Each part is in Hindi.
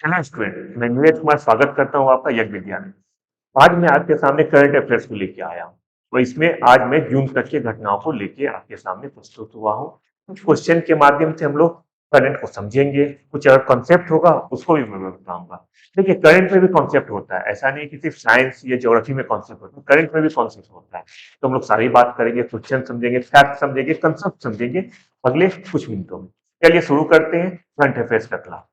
हेलो स्टूडेंट, मैं नीरज कुमार स्वागत करता हूँ आपका यज्ञ विज्ञान में। आज मैं आपके सामने करंट अफेयर्स को लेके आया हूँ। तो इसमें आज मैं जून तक की घटनाओं को लेके आपके सामने प्रस्तुत हुआ हूँ। कुछ क्वेश्चन के माध्यम से हम लोग करंट को समझेंगे, कुछ अगर कॉन्सेप्ट होगा उसको भी मैं बताऊंगा। देखिए, करंट में भी कॉन्सेप्ट होता है, ऐसा नहीं कि सिर्फ साइंस या ज्योग्राफी में कॉन्सेप्ट होता है, करंट में भी कॉन्सेप्ट होता है। तो हम लोग सारी बात करेंगे, क्वेश्चन समझेंगे, फैक्ट समझेंगे, कंसेप्ट समझेंगे अगले कुछ मिनटों में। चलिए शुरू करते हैं करंट अफेयर्स का क्लास।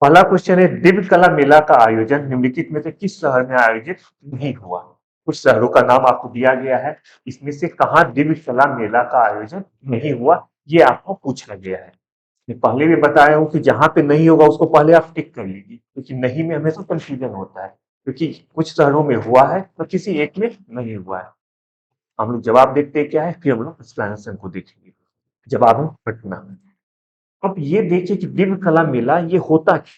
पहला क्वेश्चन है, दिव्य कला मेला का आयोजन निम्नलिखित में से किस शहर में आयोजित नहीं हुआ? कुछ शहरों का नाम आपको दिया गया है, इसमें से कहाँ दिव्य कला मेला का आयोजन नहीं हुआ, ये आपको पूछा गया है। मैं पहले भी बताया हूँ कि जहां पे नहीं होगा उसको पहले आप टिक कर लीजिए, क्योंकि नहीं में हमेशा कंफ्यूजन होता है, क्योंकि कुछ शहरों में हुआ है तो किसी एक में नहीं हुआ है। हम लोग जवाब देखते हैं क्या है, फिर हम लोग एक्सप्लेनेशन को देखेंगे। जवाब है पटना। अब ये देखिए कि दिव्य कला मेला ये होता क्या।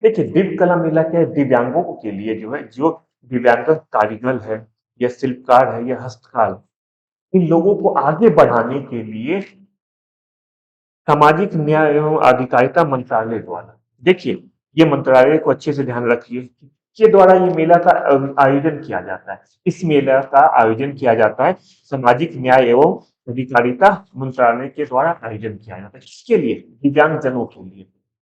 देखिए, दिव्य कला मेला क्या है, दिव्यांगों के लिए जो है, जो दिव्यांग कारीगर है या शिल्पकार है या हस्तकार, इन लोगों को आगे बढ़ाने के लिए सामाजिक न्याय एवं अधिकारिता मंत्रालय द्वारा, देखिए ये मंत्रालय को अच्छे से ध्यान रखिए, के द्वारा ये मेला का आयोजन किया जाता है। इस मेला का आयोजन किया जाता है सामाजिक न्याय एवं अधिकारिता मंत्रालय के द्वारा आयोजन किया जाता है। किसके लिए? दिव्यांग जनों के लिए।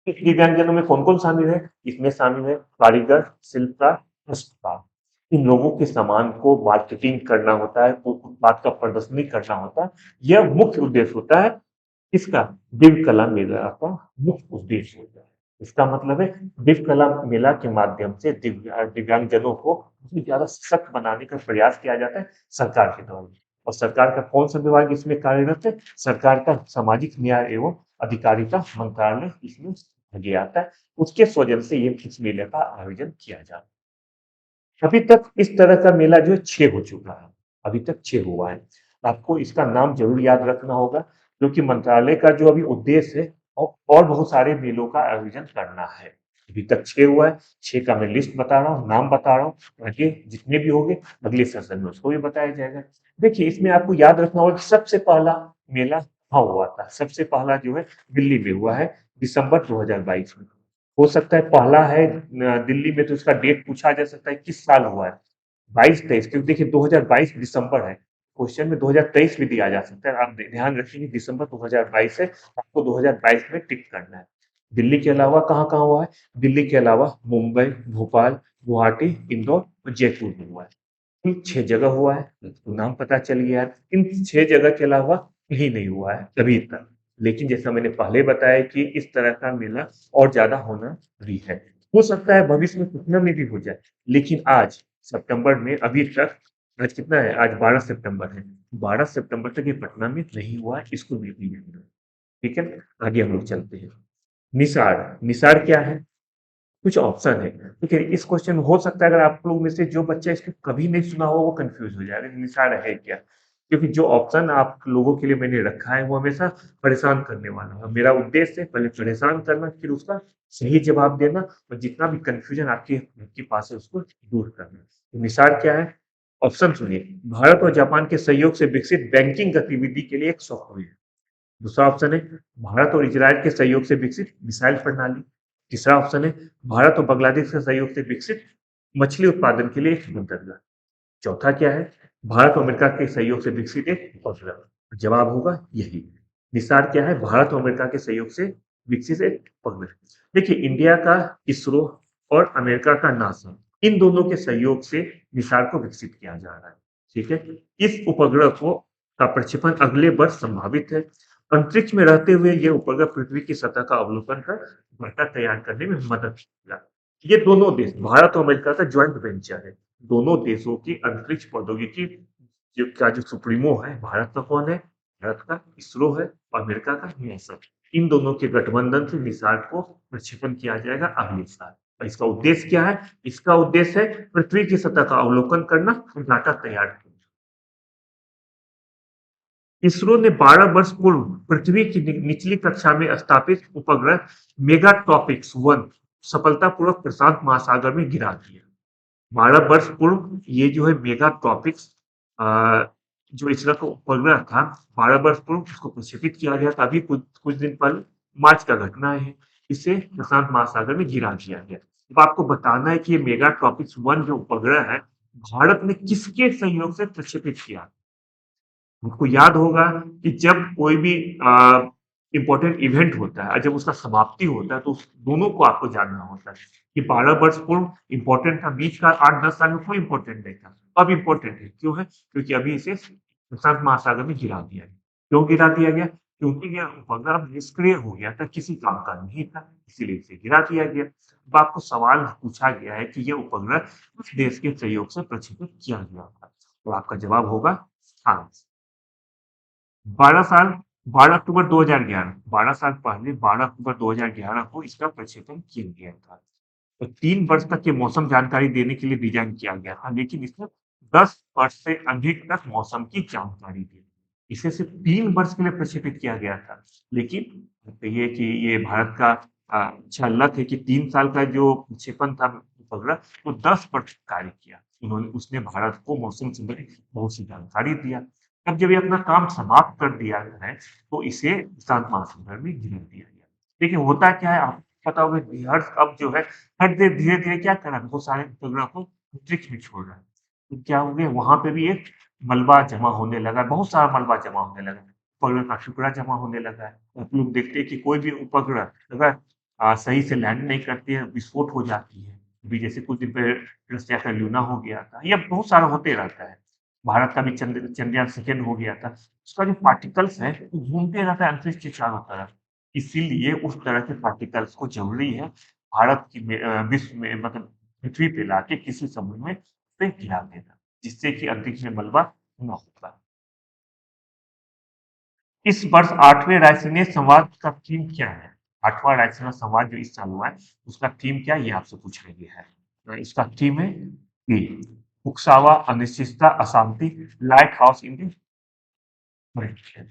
इस दिव्यांग जनों में कौन कौन शामिल है? इसमें शामिल है कारीगर, शिल्पकार, हस्तकार। इन लोगों के सामान को मार्केटिंग करना होता है, उत्पाद का प्रदर्शनी करना होता है। यह मुख्य उद्देश्य होता है इसका, दिव्य कला मेला का मुख्य उद्देश्य होता है। इसका मतलब है दिव्य कला मेला के माध्यम से दिव्यांगजनों को ज्यादा सशक्त बनाने का प्रयास किया जाता है सरकार के द्वारा। और सरकार का कौन सा विभाग इसमें कार्यरत है? सरकार का सामाजिक न्याय एवं अधिकारिता मंत्रालय इसमें आगे आता है। उसके स्वजन से ये इस मेले का आयोजन किया जाता है। अभी तक इस तरह का मेला जो है 6 हो चुका है। अभी तक 6 हुआ है। आपको इसका नाम जरूर याद रखना होगा, क्योंकि मंत्रालय का जो अभी उद्देश्य है और बहुत सारे मेलों का आयोजन करना है। अभी तक 6 हुआ है। 6 का मैं लिस्ट बता रहा हूँ, नाम बता रहा हूँ, आगे जितने भी होंगे अगले सेशन में उसको भी बताया जाएगा। देखिए, इसमें आपको याद रखना होगा कि सबसे पहला मेला कहाँ हुआ था। सबसे पहला जो है दिल्ली में हुआ है, दिसंबर 2022 में। हो सकता है पहला है दिल्ली में, तो उसका डेट पूछा जा सकता है किस साल हुआ है, 22-23, क्योंकि देखिए 2022 दिसंबर है। क्वेश्चन में 2023 भी दिया जा सकता है। आप ध्यान रखिए दिसंबर 2022 है, आपको 2022 में टिक करना है। दिल्ली के अलावा कहाँ कहाँ हुआ है? दिल्ली के अलावा मुंबई, भोपाल, गुवाहाटी, इंदौर और जयपुर में हुआ है। इन 6 जगह हुआ है, तो नाम पता चल गया है। इन 6 जगह के अलावा कहीं नहीं हुआ है अभी तक। लेकिन जैसा मैंने पहले बताया कि इस तरह का मेला और ज्यादा होना भी है। हो सकता है भविष्य में पटना में भी हो जाए, लेकिन आज सितंबर में अभी तक, आज कितना है, आज 12 सितंबर है, 12 सितंबर तक ये पटना में नहीं हुआ है। इसको भी याद रखना। ठीक है, आगे हम लोग चलते हैं। निषाद, निषाद क्या है? कुछ ऑप्शन है। देखिए, इस क्वेश्चन में हो सकता है अगर आप लोग में से जो बच्चा इसको कभी नहीं सुना हो वो कंफ्यूज हो जाएगा निषाद है क्या, क्योंकि जो ऑप्शन आप लोगों के लिए मैंने रखा है वो हमेशा परेशान करने वाला है। मेरा उद्देश्य है पहले परेशान करना, फिर उसका सही जवाब देना, और जितना भी कंफ्यूजन आपके पास है उसको दूर करना। तो निषाद क्या है? ऑप्शन सुनिए, भारत और जापान के सहयोग से विकसित बैंकिंग गतिविधि के लिए एक सॉफ्टवेयर। दूसरा ऑप्शन है, भारत और इजराइल के सहयोग से विकसित मिसाइल प्रणाली। तीसरा ऑप्शन है, भारत और बांग्लादेश के सहयोग से विकसित मछली उत्पादन के लिए एक बंदरगाह। चौथा क्या है? भारत और अमेरिका के सहयोग से विकसित एक उपग्रह। जवाब होगा यही। निसार क्या है? भारत और अमेरिका के सहयोग से विकसित एक उपग्रह। देखिए, इंडिया का इसरो और अमेरिका का नासा, इन दोनों के सहयोग से निसार को विकसित किया जा रहा है। ठीक है, इस उपग्रह को का प्रक्षेपण अगले वर्ष संभावित है। अंतरिक्ष में रहते हुए यह उपग्रह पृथ्वी की सतह का अवलोकन कर वार्ता तैयार करने में मदद करेगा। ये दोनों देश, भारत और अमेरिका का ज्वाइंट वेंचर है। दोनों देशों की अंतरिक्ष प्रौद्योगिकी जो सुप्रीमो है, भारत का कौन है? भारत का इसरो है और अमेरिका का नासा। इन दोनों के गठबंधन से निसार को प्रक्षेपण किया जाएगा अगले साल। और इसका उद्देश्य क्या है? इसका उद्देश्य है पृथ्वी की सतह का अवलोकन करना और डाटा तैयार करना। इसरो ने 12 वर्ष पूर्व पृथ्वी की निचली कक्षा में स्थापित उपग्रह मेगाट्रॉपिक्स 1 सफलतापूर्वक प्रशांत महासागर में गिरा दिया। 12 वर्ष पूर्व ये जो है मेगाट्रॉपिक्स जो इसरो का उपग्रह था, 12 वर्ष पूर्व उसको प्रक्षेपित किया गया था, अभी कुछ कुछ दिन पहले मार्च का घटना है, इसे प्रशांत महासागर में गिरा दिया गया। अब आपको बताना है कि ये मेगा ट्रॉपिक्स 1 जो उपग्रह है, भारत ने किसके सहयोग से प्रक्षेपित किया। आपको याद होगा कि जब कोई भी इम्पोर्टेंट इवेंट होता है और जब उसका समाप्ति होता है तो उस दोनों को आपको जानना होता है कि 12 वर्ष पूर्व इम्पोर्टेंट था, बीच का 8-10 साल में कोई इम्पोर्टेंट नहीं था, अब इम्पोर्टेंट है। क्यों है? क्योंकि अभी इसे प्रशांत महासागर में गिरा दिया गया। क्यों गिरा दिया गया? क्योंकि यह उपग्रह निष्क्रिय हो गया था, किसी काम का नहीं था, इसीलिए इसे गिरा दिया गया। अब आपको सवाल पूछा गया है कि यह उपग्रह किस देश के सहयोग से प्रक्षेपित किया गया था? तो आपका जवाब होगा फ्रांस। 12 साल 12 अक्टूबर 2011, 12 साल पहले 12 अक्टूबर 2011 को इसका प्रक्षेपण किया गया था। तो 3 वर्ष तक ये मौसम जानकारी देने के लिए डिजाइन किया गया था, लेकिन इसमें 10 वर्ष से अधिक तक मौसम की जानकारी दी। इसे सिर्फ 3 वर्ष के लिए प्रक्षेपित किया गया था, लेकिन ये कि ये भारत का अच्छा लक है कि 3 साल का जो प्रक्षेपण था उपग्रह, वो 10 वर्ष कार्य किया। उसने भारत को मौसम संबंधी बहुत सी जानकारी दिया। अब जब ये अपना काम समाप्त कर दिया है, तो इसे शांत महासागर में गिरा दिया गया। देखिए होता क्या है, आपको पता होगा कि अर्थ अब जो है हर देश धीरे-धीरे क्या कर रहा है, बहुत सारे उपग्रह को अंतरिक्ष में छोड़ रहा है। तो क्या हो गया, वहाँ पे भी एक मलबा जमा होने लगा, बहुत सारा मलबा जमा होने लगा। उपग्रह का टुकड़ा जमा होने लगा है। आप लोग देखते हैं कि कोई भी उपग्रह अगर सही से लैंड नहीं करती है, विस्फोट हो जाती है। अभी जैसे कुछ दिन पहले रसिया का लूना हो गया था, ये बहुत सारा होते रहता है। भारत का भी चंद्रयान सेकंड हो गया था। उसका जो पार्टिकल्स है, वो घूमते रहता है अंतरिक्ष के चारों तरफ। इसीलिए उस तरह के पार्टिकल्स को ज़रूरी है भारत की विश्व में मतलब पृथ्वी पे लाके किसी समुद्र में उसे गिरा देना, जिससे कि अंतरिक्ष में मलबा ना हो पाए। इस वर्ष 8वें रायसीना संवाद का थीम क्या है? 8वां रायसीना संवाद जो इस साल हुआ है, उसका थीम क्या है? ये आपसे पूछा गया है। इसका थीम है ये उकसावा, अनिश्चितता, अशांति, लाइट हाउस इन द परीक्षण।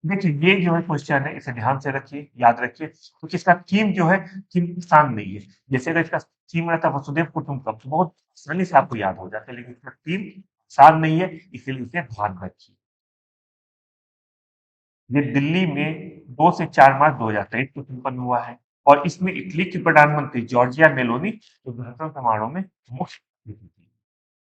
देखिए ये जो है क्वेश्चन है, इसे ध्यान से रखिए, याद रखिए, क्योंकि इसका थीम जो है थीम आसान नहीं है। जैसे अगर इसका थीम रहता वसुधैव कुटुंबकम तो बहुत आसानी से आपको याद हो जाता है, लेकिन इसका थीम आसान नहीं है, इसीलिए इसे ध्यान रखिए। ये दिल्ली में 2 से 4 मार्च 2023 को संपन्न हुआ है और इसमें इटली की प्रधानमंत्री जॉर्जिया मेलोनी उद्घाटन समारोह में मुख्य अतिथि थी।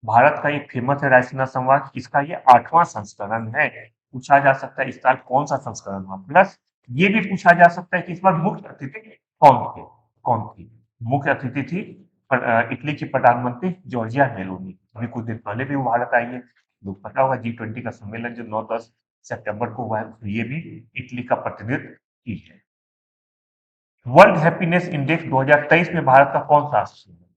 भारत का एक फेमस है रायसीना संवाद, इसका ये 8वां संस्करण है। पूछा जा सकता है इस साल कौन सा संस्करण हुआ, प्लस ये भी पूछा जा सकता है कि इस बार मुख्य अतिथि कौन थे, कौन थी। मुख्य अतिथि थी इटली की प्रधानमंत्री जॉर्जिया मेलोनी। अभी कुछ दिन पहले भी वो भारत आई है। लोग पता होगा G20 का सम्मेलन जो 9-10 सितंबर को हुआ है, ये भी इटली का प्रतिनिधित्व की है। वर्ल्ड हैप्पीनेस इंडेक्स 2023 में भारत का कौन सा स्थान है?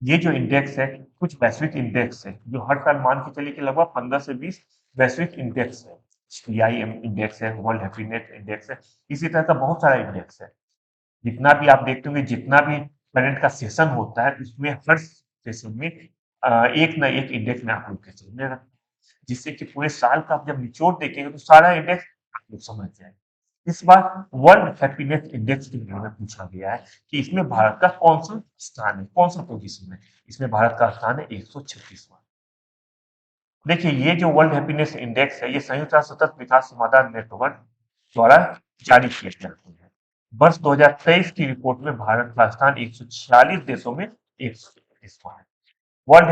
ये जो इंडेक्स है, कुछ वैश्विक इंडेक्स है जो हर साल मान के चलिए कि लगभग 15 से 20 वैश्विक इंडेक्स है। पीआईएम इंडेक्स है, वर्ल्ड हैप्पीनेस इंडेक्स है, इसी तरह का बहुत सारा इंडेक्स है। जितना भी आप देखते होंगे, जितना भी करंट का सेशन होता है, उसमें हर सेशन में एक ना एक इंडेक्स में आप लोग के सामने रखते हैं, जिससे कि पूरे साल का आप जब निचोड़ देखेंगे तो सारा इंडेक्स आप लोग समझ जाएंगे। इस बार वर्ल्ड हैप्पीनेस इंडेक्स के बारे में पूछा गया है कि इसमें भारत का कौन सा स्थान है, कौन सा पोजीशन है। इसमें भारत का स्थान है 136वां। देखिए ये जो वर्ल्ड हैप्पीनेस इंडेक्स है, ये संयुक्त राष्ट्र सतत विकास समाधान नेटवर्क द्वारा जारी किया जाता है। वर्ष 2023 की रिपोर्ट में भारत का स्थान 146 देशों में 136वां है। वर्ल्ड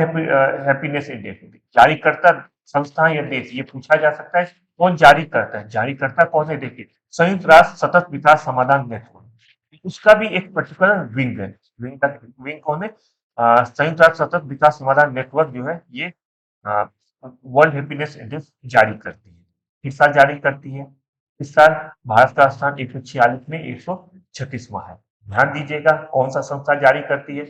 हैप्पीनेस इंडेक्स जारीकर्ता संस्था या देश, ये पूछा जा सकता है कौन जारी करता है, जारीकर्ता कौन है? देखिए संयुक्त राष्ट्र सतत विकास समाधान नेटवर्क, उसका भी एक पर्टिकुलर विंग है। विंग कौन है? संयुक्त राष्ट्र सतत विकास समाधान नेटवर्क जो है ये वर्ल्ड हैप्पीनेस इंडेक्स जारी करती है। किस साल जारी करती है? इस साल भारत का स्थान 146 में 136वां है। ध्यान दीजिएगा कौन सा संस्था जारी करती है,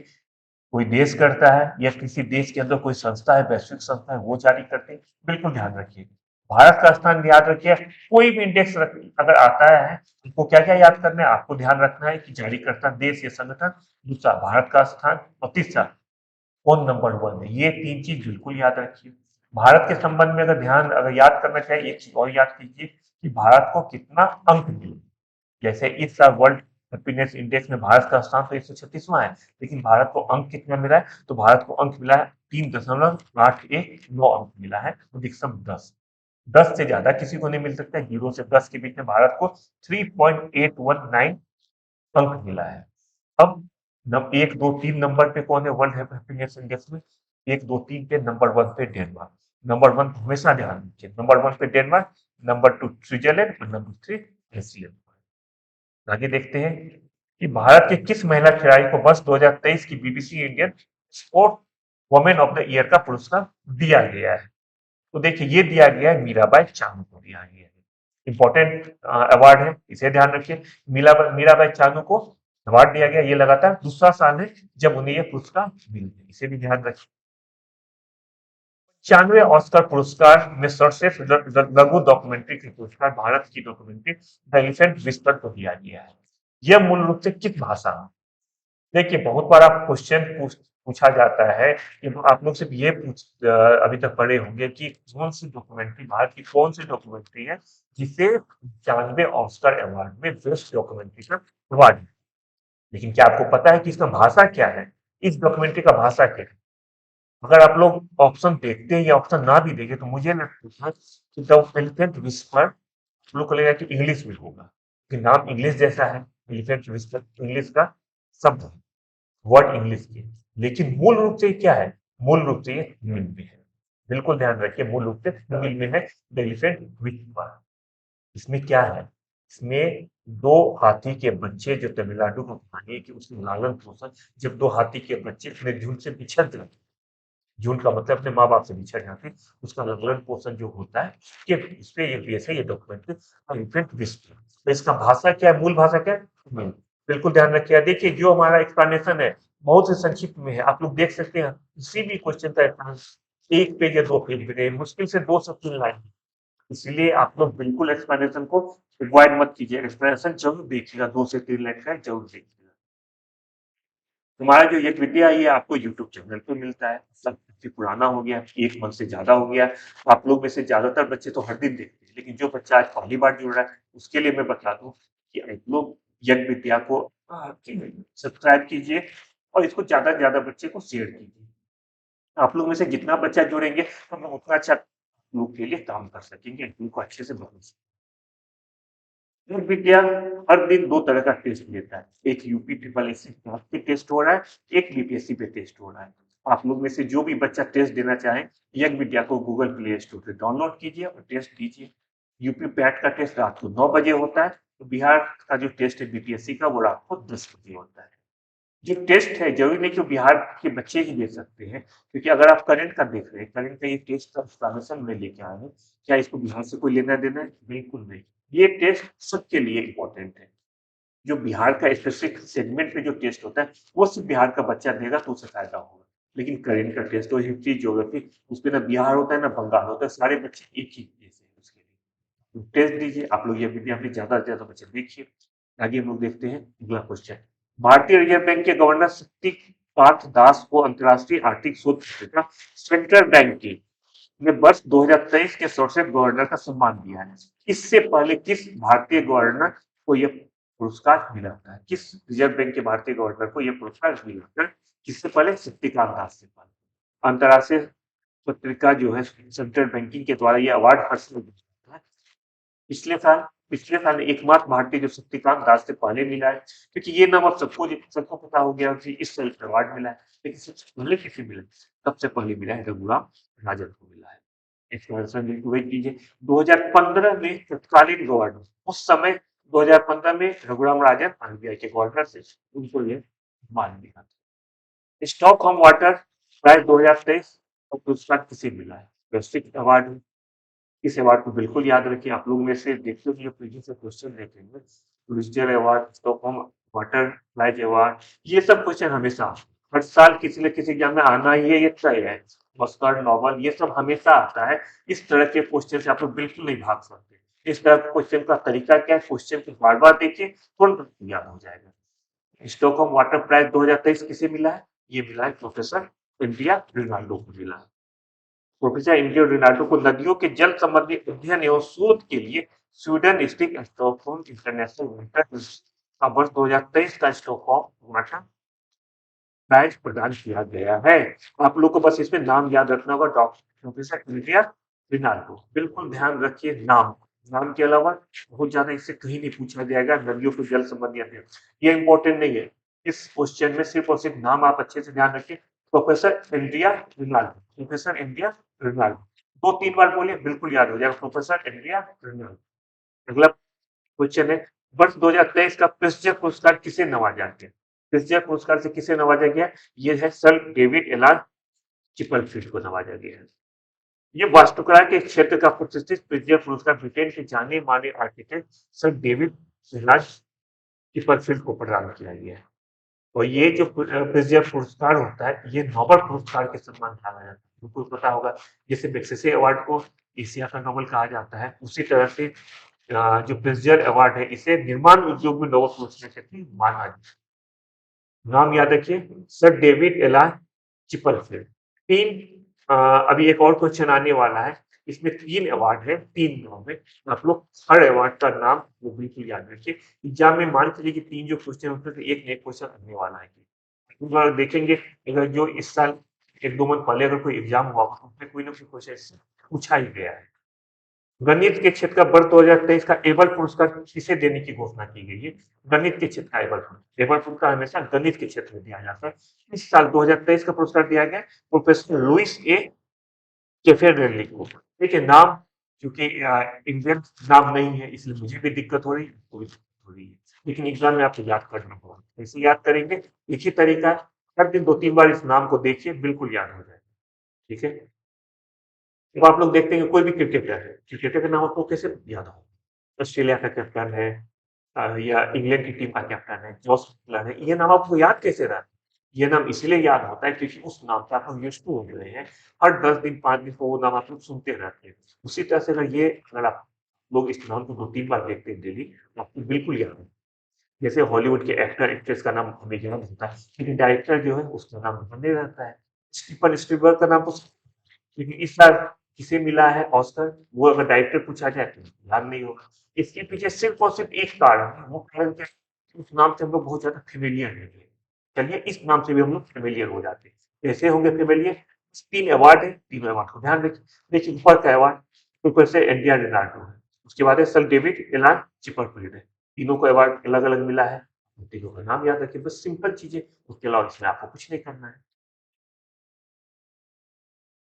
कोई देश करता है या किसी देश के अंदर कोई संस्था है, वैश्विक संस्था है, वो जारी करती है। बिल्कुल ध्यान रखिए, भारत का स्थान याद रखिए। कोई भी इंडेक्स अगर आता है, आपको क्या क्या याद करना है? आपको ध्यान रखना है कि जारी करता देश या संगठन, दूसरा भारत का स्थान, और तीसरा कौन नंबर 1 है। ये 3 चीज बिल्कुल याद रखिए। भारत के संबंध में अगर याद करना चाहिए, एक चीज और याद कीजिए कि भारत को कितना अंक मिले। जैसे इस साल वर्ल्ड हैप्पीनेस इंडेक्स में भारत का स्थान तो 136वां है, लेकिन भारत को अंक कितना मिला है? तो भारत को अंक मिला है 3.819 अंक मिला है, अधिकतम 10। 10 से ज्यादा किसी को नहीं मिल सकता। 0 से 10 के बीच में भारत को 3.819 अंक मिला है। अब एक दो तीन नंबर पे कौन है वर्ल्ड हैप्पीनेस इंडेक्स में? एक दो तीन पे नंबर वन पे डेनमार्क। नंबर वन हमेशा ध्यान रखिए, नंबर वन पे डेनमार्क, नंबर टू स्विट्जरलैंड और नंबर थ्री न्यूजीलैंड। आगे देखते हैं कि भारत के किस महिला खिलाड़ी को वर्ष 2023 की BBC Indian sport women of the year का पुरस्कार दिया गया है। तो देखिए ये दिया गया है मीराबाई चानू को दिया गया है। इंपॉर्टेंट अवार्ड है, इसे ध्यान रखिए। मीराबाई चानू को अवार्ड दिया गया, ये लगातार दूसरा साल है जब उन्हें यह पुरस्कार मिले, इसे भी ध्यान रखिए। 95 ऑस्कर पुरस्कार में सर्वश्रेष्ठ लघु डॉक्यूमेंट्री के पुरस्कार भारत की डॉक्यूमेंट्री द एलिफेंट विस्पर को दिया गया है। यह मूल रूप से किस भाषा में? देखिए बहुत बार आप क्वेश्चन पूछा जाता है कि आप लोग सिर्फ ये अभी तक पढ़े होंगे कि कौन सी डॉक्यूमेंट्री, भारत की कौन सी डॉक्यूमेंट्री है जिसे 95 ऑस्कर अवार्ड में बेस्ट डॉक्यूमेंट्री का अवार्ड, लेकिन क्या आपको पता है कि इसका भाषा क्या है? इस डॉक्यूमेंट्री का भाषा क्या है? अगर आप लोग ऑप्शन देखते हैं या ऑप्शन ना भी देखे तो मुझे लगता है कि द एलिफेंट विस्पर आप लोग को लगेगा कि इंग्लिश में होगा, कि नाम इंग्लिश जैसा है। एलिफेंट विस्पर इंग्लिश का शब्द है, वर्ड इंग्लिश की, लेकिन मूल रूप से क्या है? मूल रूप से ये तमिल में है। बिल्कुल ध्यान रखिए, मूल रूप से तमिल में है द एलिफेंट विस्पर। इसमें क्या है? इसमें दो हाथी के बच्चे, जो तमिलनाडु को कहानी है कि उसमें लालन पोषण, जब दो हाथी के बच्चे अपने झुंड से बिछड़ जाते, झुंड का मतलब अपने माँ बाप से बिछड़ जाते, उसका लालन पोषण जो होता है कि इस पे ये बेस है, ये डॉक्यूमेंट इन्फेंट विस्पर। तो इसका भाषा क्या है? मूल भाषा क्या है? तमिल। बिल्कुल ध्यान रखिए। देखिए जो हमारा एक्सप्लेनेशन है बहुत ही संक्षिप्त में है, आप लोग देख सकते हैं किसी भी क्वेश्चन का एक पेज या दो पेज में मुश्किल से 2 से 3 लाइन, इसलिए आप लोग बिल्कुल एक्सप्लेनेशन को अवॉइड मत कीजिए, एक्सप्लेनेशन जरूर देखिएगा, 2 से 3 लाइन का जरूर देखिएगा। हमारा जो ये विद्या है ये आपको यूट्यूब चैनल पे मिलता है, सब काफी पुराना हो गया, 1 मंथ से ज्यादा हो गया। आप लोग में से ज्यादातर बच्चे तो हर दिन देखते हैं, लेकिन जो बच्चा आज पहली बार जुड़ रहा है उसके लिए मैं बता दूं कि आप लोग यज्ञ विद्या को सब्सक्राइब कीजिए और इसको ज्यादा से ज्यादा बच्चे को शेयर कीजिए। आप लोग में से जितना बच्चा जुड़ेंगे हम उतना अच्छा लोग के लिए काम कर सकेंगे, उनको अच्छे से बना सकेंगे। एक विद्या हर दिन 2 तरह का टेस्ट लेता है, एक यूपी ट्रिपल एस पे टेस्ट हो रहा है, एक बीपीएससी पे टेस्ट हो रहा है। आप लोग में से जो भी बच्चा टेस्ट देना चाहे यज्ञ विद्या को गूगल प्ले स्टोर से डाउनलोड कीजिए और टेस्ट दीजिए। यूपी पैट का टेस्ट रात को 9 बजे होता है, तो बिहार का जो टेस्ट है बीपीएससी का वो रात को 10 बजे होता है। जो टेस्ट है जरूरी नहीं कि बिहार के बच्चे ही दे सकते हैं, क्योंकि अगर आप करंट का देख रहे हैं, करंट का ये टेस्ट का एक्सप्लेनेशन में लेके आए हैं, क्या इसको बिहार से कोई लेना देना है? बिल्कुल नहीं। ये टेस्ट सबके लिए इम्पोर्टेंट है। जो बिहार का स्पेसिफिक सेगमेंट में जो टेस्ट होता है वो सिर्फ बिहार का बच्चा देगा तो उसे फायदा होगा, लेकिन करेंट का टेस्ट और हिस्ट्री ज्योग्राफी उसमें ना बिहार होता है ना बंगाल होता है, सारे बच्चे एक ही जैसे हैं उसके लिए। तो टेस्ट दीजिए आप लोग, ये विद्या अपनी ज्यादा से ज्यादा बच्चे देखिए। आगे हम लोग देखते हैं अगला क्वेश्चन। भारतीय रिजर्व बैंक के गवर्नर शक्तिकांत दास को अंतर्राष्ट्रीय आर्थिक शोध पत्रिका सेंट्रल बैंक की ने वर्ष 2023 के सर्वश्रेष्ठ गवर्नर का सम्मान दिया है। इससे पहले किस भारतीय गवर्नर को यह पुरस्कार मिला था? किस रिजर्व बैंक के भारतीय गवर्नर को यह पुरस्कार मिला था? किससे पहले? शक्तिकांत दास से पहले। अंतर्राष्ट्रीय पत्रिका जो है सेंट्रल बैंकिंग के द्वारा यह अवार्ड हर साल दिया जाता है। पिछले साल एकमात्र भारतीय जो शक्तिकांत दास से पहले मिला है, क्योंकि ये नाम अब सबको पता हो गया कि इस साल अवार्ड मिला है, लेकिन सबसे पहले किसे मिला? सबसे पहले मिला है रघुराम राजन को मिला है। एक्सप्लेनेशन वेट कीजिए। 2015 में तत्कालीन गवर्नर, उस समय 2015 में रघुराम राजन आरबीआई के गवर्नर से, उनको ये मान दिया था। स्टॉकहोम वाटर प्राइज 2023 और पुरस्कार किसे मिला है? वैश्विक अवार्ड। इस अवार्ड को बिल्कुल याद रखिए। आप लोग में से देखते हो प्रीवियस से क्वेश्चन देखेंगे, Bristol award, Stockholm water prize award, ये सब क्वेश्चन हमेशा हर साल किसी न किसी एग्जाम में आना ही है, ये तय है। ऑस्कर नोबल ये सब हमेशा आता है। इस तरह के क्वेश्चन से आप लोग बिल्कुल नहीं भाग सकते। इस तरह के क्वेश्चन का तरीका क्या है? क्वेश्चन को बार बार देखिए, तुरंत याद हो जाएगा। स्टॉकहोम वाटर प्राइज 2023 किसे मिला है? ये मिला है प्रोफेसर इंडिया रिनाल्डो को मिला है। प्रोफेसर इंडियो रिनाल्डो को नदियों के जल संबंधी अध्ययन एवं शोध के लिए स्वीडन स्थित स्टॉकहोम इंटरनेशनल वाटर का वर्ष 2023 का स्टॉकहोम वाटर प्राइज प्रदान किया गया है। आप लोग को बस इसमें नाम याद रखना होगा, डॉक्टर प्रोफेसर इंडिया रिनाल्डो। बिल्कुल ध्यान रखिए नाम, नाम के अलावा बहुत ज्यादा इससे कहीं नहीं पूछा जाएगा नदियों के जल संबंधी अध्ययन, ये इंपॉर्टेंट नहीं है। इस क्वेश्चन में सिर्फ और सिर्फ नाम आप अच्छे से ध्यान रखिए, professor Andrea Rinaldo, professor Andrea Rinaldo, दो तीन बार बोलिए बिल्कुल याद हो जाएगा, प्रोफेसर एंड्रिया रिनाल्डो। अगला क्वेश्चन है, वर्ष 2023 का प्रेस्टिजियस पुरस्कार किसे नवाजा गया? प्रेस्टिजियस पुरस्कार से किसे नवाजा गया? ये है सर डेविड एला चिपलफील्ड को नवाजा गया है। ये वास्तुकला के क्षेत्र का प्रतिष्ठित प्रेस्टिजियस पुरस्कार ब्रिटेन के जाने माने आर्किटेक्ट सर डेविड एला चिपलफील्ड को प्रदान किया गया है। और ये जो प्रेस्टिजियस पुरस्कार होता है ये नोबेल पुरस्कार के समान जाना जाता है, तुमको पता होगा जैसे मैग्सेसे अवार्ड को एशिया का नोबेल कहा जाता है, उसी तरह से जो प्रेस्टिजियस अवार्ड है इसे निर्माण उद्योग में नोबेल पुरस्कार के माना जाता है। नाम याद रखिए, सर डेविड एला चिपलफील्ड। तीन अभी एक और क्वेश्चन आने वाला है, इसमें तीन अवार्ड है, तीन नाम है, आप लोग हर अवार्ड का नाम वो बिल्कुल याद रखिए। एग्जाम में मान के चलिए कि तीन जो क्वेश्चन होते हैं एक नए क्वेश्चन आने वाला है। अगर देखेंगे, अगर जो इस साल एक दो मंथ पहले अगर कोई एग्जाम हुआ तो उसमें कोई ना कोई क्वेश्चन पूछा ही गया है। गणित के क्षेत्र का वर्ष 2023 का एबल पुरस्कार किसे देने की घोषणा की गई है? गणित के क्षेत्र का एबल पुरस्कार हमेशा गणित के क्षेत्र में दिया जाता है। इस साल 2023 का पुरस्कार दिया गया प्रोफेसर लुइस ए कैफेरेली को। देखिए नाम क्योंकि इंडियन नाम नहीं है इसलिए मुझे भी दिक्कत हो रही है, तो भी दिक्कत हो रही है, लेकिन एग्जाम में आपको याद करना होगा। कैसे याद करेंगे? एक ही तरीका है, हर दिन दो तीन बार इस नाम को देखिए बिल्कुल याद हो जाएगा। ठीक है, जब आप लोग देखते हैं कोई भी क्रिकेटर है, क्रिकेटर का नाम आपको कैसे याद हो? ऑस्ट्रेलिया का कैप्टन है या इंग्लैंड की टीम का कैप्टन है, जॉस बटलर है, ये नाम आपको याद कैसे रहा? ये नाम इसलिए याद होता है क्योंकि उस नाम से आप लोग यूज्ड टू हो गए हैं, हर 10 दिन 5 दिन को वो नाम आप लोग सुनते रहते हैं। उसी तरह से अगर आप लोग इस नाम को दो तीन बार देखते हैं डेली तो आपको बिल्कुल याद है। जैसे हॉलीवुड के एक्टर एक्ट्रेस का नाम हमें याद होता है, लेकिन डायरेक्टर जो है उसका नाम बने रहता है। स्टीफन स्पीलबर्ग का नाम तो, लेकिन इस बार किसे मिला है ऑस्कर, वो अगर डायरेक्टर पूछा जाए तो याद नहीं होगा। इसके पीछे सिर्फ और सिर्फ एक कारण है, वो कारण क्या है? उस नाम से हम लोग बहुत ज्यादा फेमिलियर है। चलिए इस नाम से भी हम लोग फेमिलियर हो जाते हैं। कैसे होंगे फेमिलियर? तीन अवार्ड है, तीन अवार्ड को ध्यान रखिए। देखिए ऊपर का अवार्ड ऊपर से एंडिया रिनाल्डो है, उसके बाद है सर डेविड एलान चिपरफील्ड है, तीनों को अवार्ड अलग अलग मिला है। तीनों का नाम याद रखिए, बस सिंपल चीजें, उसके अलावा इसमें आपको कुछ नहीं करना है।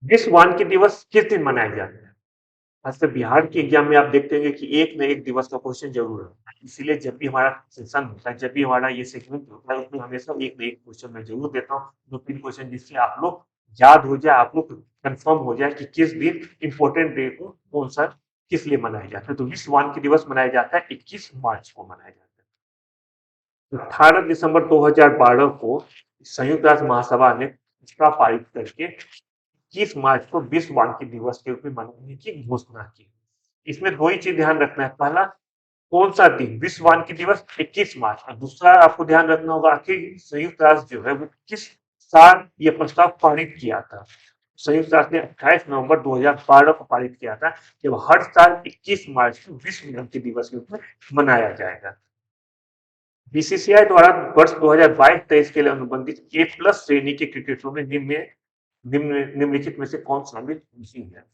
विश्व वानिकी दिवस किस दिन मनाया जाता है? खासकर बिहार के एग्जाम में आप देखते होंगे कि एक न एक दिवस का क्वेश्चन जरूर आता है, इसीलिए जब भी हमारा सेशन होता है, जब भी हमारा ये सेगमेंट होता है उसमें हमेशा एक न एक क्वेश्चन मैं जरूर देता हूँ, दो तीन क्वेश्चन, जिससे आप लोग याद हो जाए, आप लोग कंफर्म हो जाए कि किस दिन इंपॉर्टेंट डे को कौन सा किस लिए मनाया जाता है। तो विश्व वानिकी दिवस मनाया जाता है 21 मार्च को मनाया जाता है। 18 दिसंबर 2012 को संयुक्त राष्ट्र महासभा ने इसका पारित करके 21 मार्च को विश्व वानिकी दिवस के रूप में मनाने की घोषणा की। इसमें दो ही चीज ध्यान रखना है, पहला कौन सा दिन विश्व वानिकी दिवस 21 मार्च, और दूसरा आपको ध्यान रखना होगा कि संयुक्त राष्ट्र जो है वो किस साल ये प्रस्ताव पारित किया था। संयुक्त राष्ट्र ने 28 नवंबर 2012 को पारित किया था कि हर साल 21 मार्च को विश्व वानिकी दिवस के रूप में मनाया जाएगा। बीसीसीआई द्वारा वर्ष 2022-23 के लिए अनुबंधित ए प्लस श्रेणी के क्रिकेटरों में निम्नलिखित में से कौन शामिल नहीं है?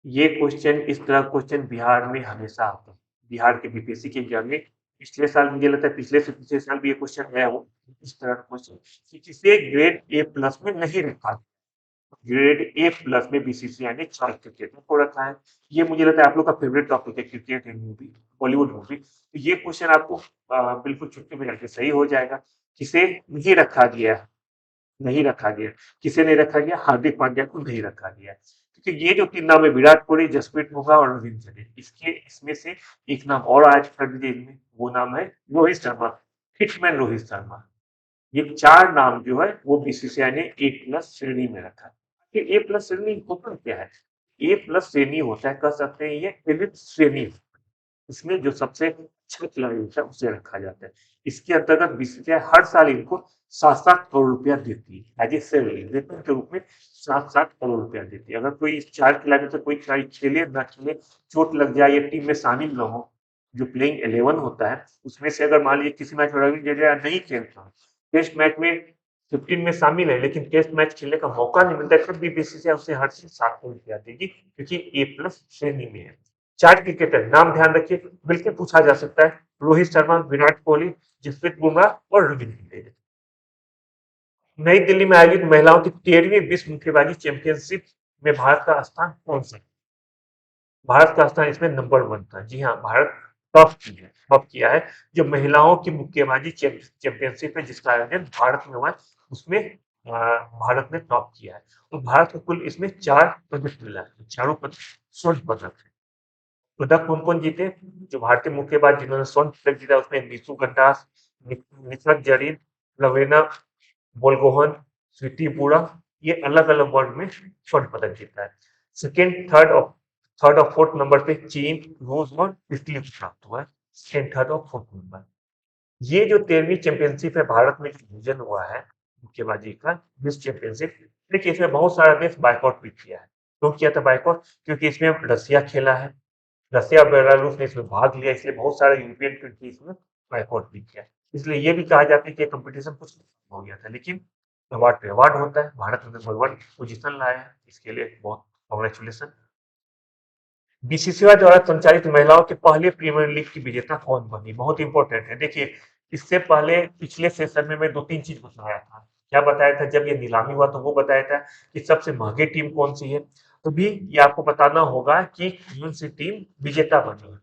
ये क्वेश्चन इस तरह क्वेश्चन बिहार में हमेशा आता है, बिहार के बीपीएससी के एग्जाम में पिछले साल, मुझे लगता है पिछले से पिछले साल भी ये क्वेश्चन आया हो, इस तरह का क्वेश्चन कि किसे ग्रेड ए प्लस में नहीं रखा, ग्रेड ए प्लस में बीसीसीआई ने 4 क्रिकेटर को रखा है। ये मुझे लगता है आप लोग का फेवरेट टॉपिक है, cricket and movie, Bollywood movie, तो ये क्वेश्चन आपको बिल्कुल चुटकी में जाके सही हो जाएगा। किसे नहीं रखा गया, नहीं रखा गया, किसे नहीं रखा गया? हार्दिक पांड्या को नहीं रखा गया, क्योंकि ये जो तीन नाम है विराट कोहली, जसप्रीत बुमराह और रविंद्र जडेजा, इसके इसमें से एक नाम और आज कर दीजिए इनमें, वो नाम है रोहित शर्मा, हिटमैन रोहित शर्मा। ये चार नाम जो है वो बीसीसीआई ने ए प्लस श्रेणी में रखा है। ए प्लस श्रेणी होता क्या है? ए प्लस श्रेणी होता है, कह सकते हैं ये एलिट श्रेणी, इसमें जो सबसे अच्छा खिलाड़ी होता है उसे रखा जाता है। इसके अंतर्गत बीसीसीआई हर साल इनको 7-7 करोड़ रुपया देती है, एज ए सैलरी वेतन के रूप में 7-7 करोड़ रुपया देती है। अगर कोई इस चार खिलाड़ी से कोई खिलाड़ी खेले ना खेले, चोट लग जाए या टीम में शामिल न हो, जो प्लेइंग 11 होता है उसमें से अगर मान लीजिए किसी मैच में रविंद्र जडेजा नहीं खेलता, टेस्ट मैच में 15 में शामिल है लेकिन टेस्ट मैच खेलने का मौका नहीं मिलता, तब भी बीसीसीआई उसे हर से 7 करोड़ रुपया देगी, क्योंकि ए प्लस श्रेणी में है। चार क्रिकेटर नाम ध्यान रखिए, बिल्कुल पूछा जा सकता है। रोहित शर्मा, विराट कोहली, जसप्रीत बुमराह और रविंद्र जडेजा। नई दिल्ली में आयोजित महिलाओं की 13वीं विश्व मुक्केबाजी चैंपियनशिप में भारत का स्थान कौन सा? भारत का स्थान इसमें नंबर 1 था। जी हाँ, भारत टॉप किया है। जो महिलाओं की मुक्केबाजी चैंपियनशिप है जिसका आयोजन भारत में हुआ है, उसमें भारत ने टॉप किया है। और भारत को कुल इसमें 4 पदक मिला है, चारों पदक स्वर्ण पदक है। पदक कौन कौन जीते? जो भारतीय मुक्केबाज जिन्होंने स्वर्ण पदक जीता उसमें नीतू गड्ढास, निखत जरीन, रवीना बोलगोहन, स्वीटी बुरा, ये अलग अलग वर्ग में स्वर्ण पदक जीता है। सेकेंड, थर्ड और फोर्थ नंबर पे चीन, रूस और इटली को प्राप्त हुआ है। सेकेंड, थर्ड और फोर्थ नंबर। ये जो 13वीं चैंपियनशिप है भारत में जो आयोजन हुआ है मुक्केबाजी का विश्व चैंपियनशिप, देखिए इसमें बहुत सारा देश बाइकआउट भी किया है। क्यों किया था बाइकआउट? क्योंकि इसमें रसिया खेला है, रसिया बेलारूस ने इसमें भाग लिया, इसलिए बहुत सारे यूरोपियन कंट्री इसमें बाइकआउट भी किया। इसलिए ये भी कहा जाता है कि कंपटीशन कुछ हो गया था, लेकिन अवार्ड पे अवार्ड होता है। भारत ने नंबर 1 पोजीशन लाया है, इसके लिए बहुत कांग्रेचुलेशन। बीसीसीआई द्वारा संचालित महिलाओं के पहले प्रीमियर लीग की विजेता कौन बनी? बहुत इंपॉर्टेंट है। देखिए, इससे पहले पिछले सेशन में मैं 2-3 चीज बताया था। क्या बताया था? जब ये नीलामी हुआ तो वो बताया था कि सबसे महंगी टीम कौन सी है। तो भी ये आपको बताना होगा कि कौन सी टीम विजेता बनी है।